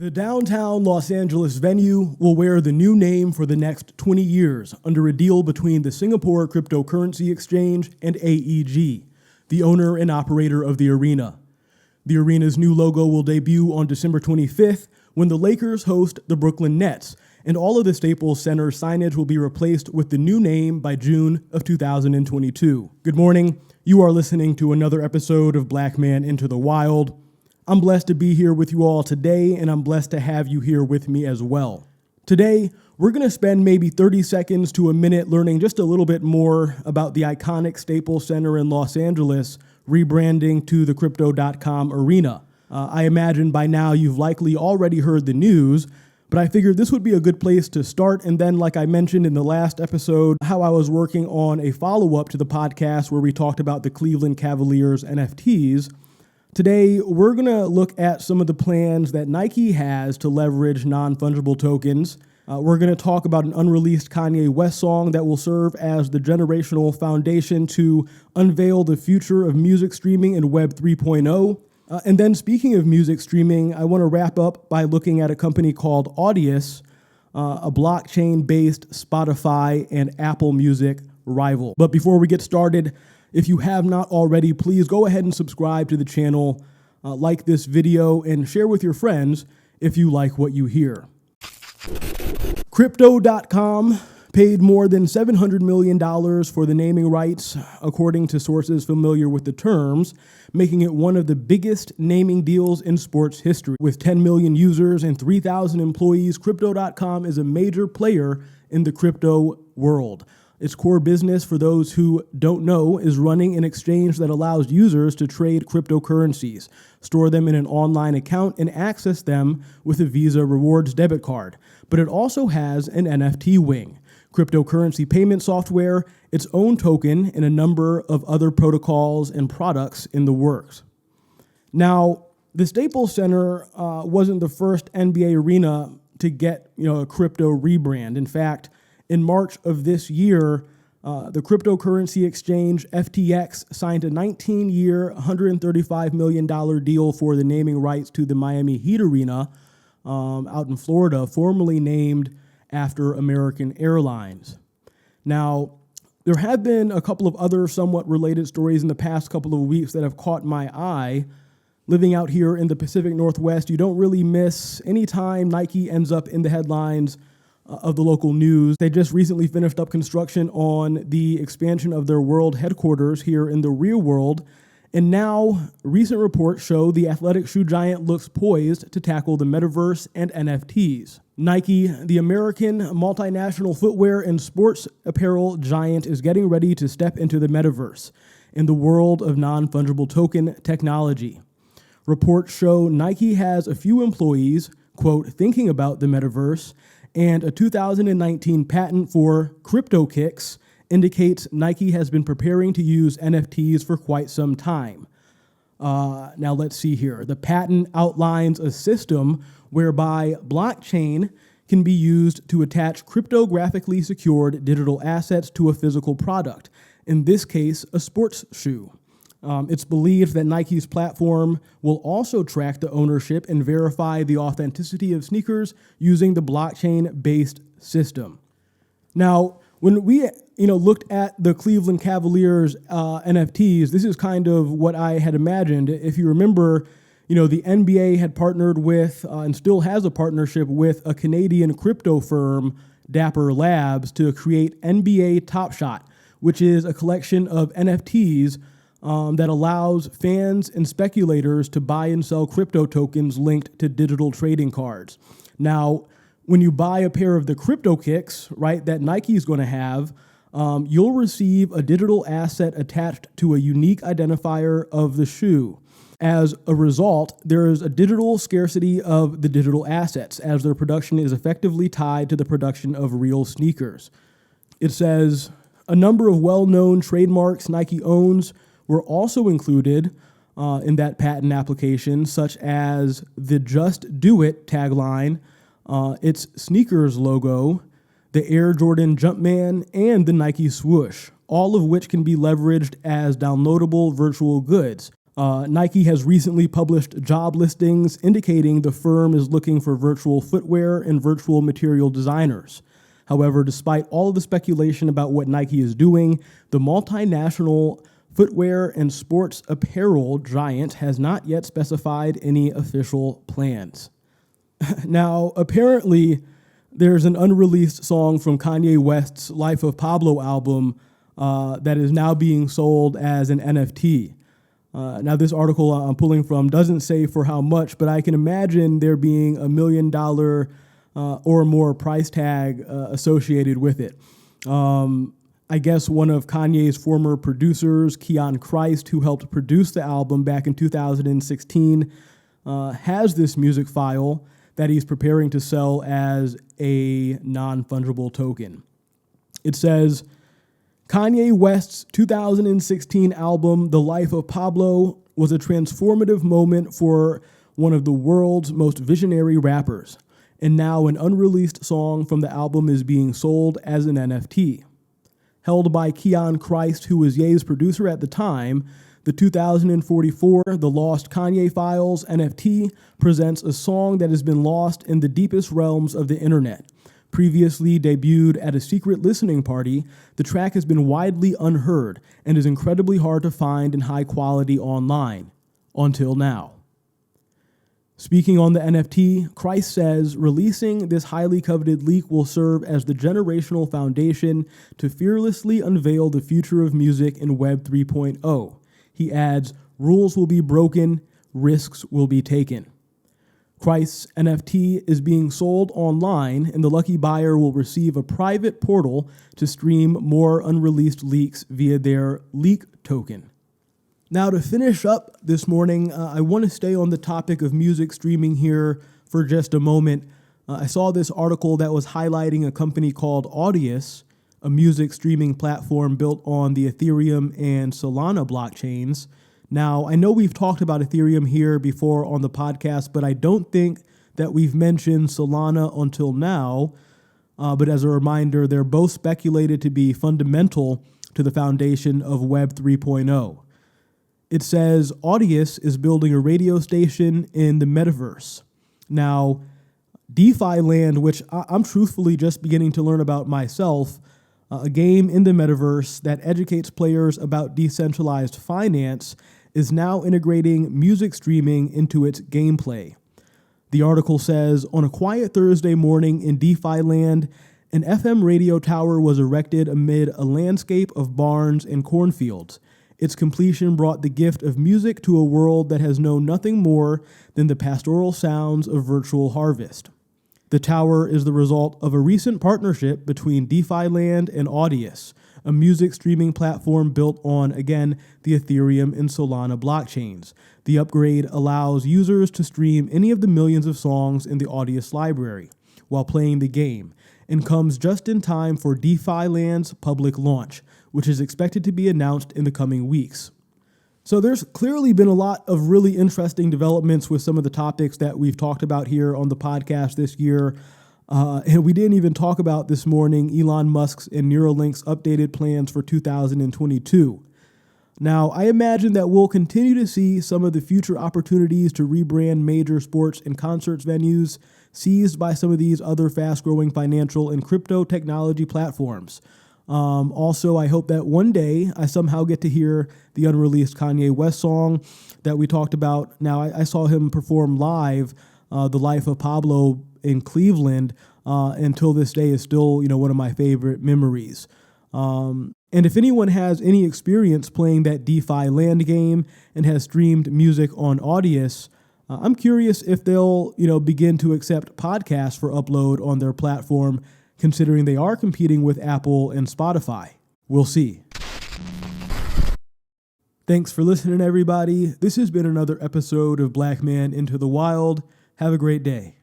The downtown Los Angeles venue will wear the new name for the next 20 years under a deal between the Singapore Cryptocurrency Exchange and AEG, the owner and operator of the arena. The arena's new logo will debut on December 25th when the Lakers host the Brooklyn Nets, and all of the Staples Center signage will be replaced with the new name by June of 2022. Good morning. You are listening to another episode of Black Man Into the Wild. I'm blessed to be here with you all today, and I'm blessed to have you here with me as well. Today, we're going to spend maybe 30 seconds to a minute learning just a little bit more about the iconic Staples Center in Los Angeles rebranding to the Crypto.com arena. I imagine by now you've likely already heard the news, but I figured this would be a good place to start. And then, like I mentioned in the last episode, how I was working on a follow-up to the podcast where we talked about the Cleveland Cavaliers NFTs. Today, we're going to look at some of the plans that Nike has to leverage non-fungible tokens. We're going to talk about an unreleased Kanye West song that will serve as the generational foundation to unveil the future of music streaming in Web 3.0. And then speaking of music streaming, I want to wrap up by looking at a company called Audius, a blockchain-based Spotify and Apple Music rival. But before we get started, if you have not already, please go ahead and subscribe to the channel, like this video, and share with your friends if you like what you hear. Crypto.com paid more than $700 million for the naming rights, according to sources familiar with the terms, making it one of the biggest naming deals in sports history. With 10 million users and 3,000 employees, Crypto.com is a major player in the crypto world. Its core business, for those who don't know, is running an exchange that allows users to trade cryptocurrencies, store them in an online account, and access them with a Visa Rewards debit card. But it also has an NFT wing, cryptocurrency payment software, its own token, and a number of other protocols and products in the works. Now, the Staples Center wasn't the first NBA arena to get a crypto rebrand. In fact, in March of this year, the cryptocurrency exchange FTX signed a 19-year, $135 million deal for the naming rights to the Miami Heat Arena out in Florida, formerly named after American Airlines. Now, there have been a couple of other somewhat related stories in the past couple of weeks that have caught my eye. Living out here in the Pacific Northwest, you don't really miss any time Nike ends up in the headlines of the local news. They just recently finished up construction on the expansion of their world headquarters here in the real world. And now recent reports show the athletic shoe giant looks poised to tackle the metaverse and NFTs. Nike, the American multinational footwear and sports apparel giant, is getting ready to step into the metaverse in the world of non-fungible token technology. Reports show Nike has a few employees, quote, thinking about the metaverse, and a 2019 patent for CryptoKicks indicates Nike has been preparing to use NFTs for quite some time. Now let's see here. The patent outlines a system whereby blockchain can be used to attach cryptographically secured digital assets to a physical product, in this case, a sports shoe. It's believed that Nike's platform will also track the ownership and verify the authenticity of sneakers using the blockchain-based system. Now, when we looked at the Cleveland Cavaliers NFTs, this is kind of what I had imagined. If you remember, the NBA had partnered with and still has a partnership with a Canadian crypto firm, Dapper Labs, to create NBA Top Shot, which is a collection of NFTs that allows fans and speculators to buy and sell crypto tokens linked to digital trading cards. Now, when you buy a pair of the CryptoKicks, right, that Nike is going to have, you'll receive a digital asset attached to a unique identifier of the shoe. As a result, there is a digital scarcity of the digital assets, as their production is effectively tied to the production of real sneakers. It says, a number of well-known trademarks Nike owns were also included in that patent application, such as the Just Do It tagline, its sneakers logo, the Air Jordan Jumpman, and the Nike swoosh, all of which can be leveraged as downloadable virtual goods. Nike has recently published job listings indicating the firm is looking for virtual footwear and virtual material designers. However, despite all of the speculation about what Nike is doing, the multinational footwear and sports apparel giant has not yet specified any official plans. Now, apparently, there's an unreleased song from Kanye West's Life of Pablo album that is now being sold as an NFT. Now, this article I'm pulling from doesn't say for how much, but I can imagine there being $1 million or more price tag associated with it. I guess one of Kanye's former producers, Keon Christ, who helped produce the album back in 2016, has this music file that he's preparing to sell as a non-fungible token. It says, Kanye West's 2016 album, The Life of Pablo, was a transformative moment for one of the world's most visionary rappers, and now an unreleased song from the album is being sold as an NFT. Held by Keon Christ, who was Ye's producer at the time, the 2044 The Lost Kanye Files NFT presents a song that has been lost in the deepest realms of the internet. Previously debuted at a secret listening party, the track has been widely unheard and is incredibly hard to find in high quality online. Until now. Speaking on the NFT, Christ says releasing this highly coveted leak will serve as the generational foundation to fearlessly unveil the future of music in Web 3.0. He adds, rules will be broken, risks will be taken. Christ's NFT is being sold online, and the lucky buyer will receive a private portal to stream more unreleased leaks via their leak token. Now, to finish up this morning, I want to stay on the topic of music streaming here for just a moment. I saw this article that was highlighting a company called Audius, a music streaming platform built on the Ethereum and Solana blockchains. Now, I know we've talked about Ethereum here before on the podcast, but I don't think that we've mentioned Solana until now. But as a reminder, they're both speculated to be fundamental to the foundation of Web 3.0. It says Audius is building a radio station in the metaverse. Now, DeFi Land, which I'm truthfully just beginning to learn about myself, a game in the metaverse that educates players about decentralized finance, is now integrating music streaming into its gameplay. The article says, on a quiet Thursday morning in DeFi Land, an FM radio tower was erected amid a landscape of barns and cornfields. Its completion brought the gift of music to a world that has known nothing more than the pastoral sounds of virtual harvest. The tower is the result of a recent partnership between DeFi Land and Audius, a music streaming platform built on, again, the Ethereum and Solana blockchains. The upgrade allows users to stream any of the millions of songs in the Audius library while playing the game, and comes just in time for DeFi Land's public launch, which is expected to be announced in the coming weeks. So there's clearly been a lot of really interesting developments with some of the topics that we've talked about here on the podcast this year. And we didn't even talk about this morning Elon Musk's and Neuralink's updated plans for 2022. Now, I imagine that we'll continue to see some of the future opportunities to rebrand major sports and concerts venues seized by some of these other fast-growing financial and crypto technology platforms. Also, I hope that one day I somehow get to hear the unreleased Kanye West song that we talked about. Now, I saw him perform live The Life of Pablo in Cleveland, until this day is still, one of my favorite memories. And if anyone has any experience playing that DeFi Land game and has streamed music on Audius, I'm curious if they'll, begin to accept podcasts for upload on their platform, considering they are competing with Apple and Spotify. We'll see. Thanks for listening, everybody. This has been another episode of Black Man Into the Wild. Have a great day.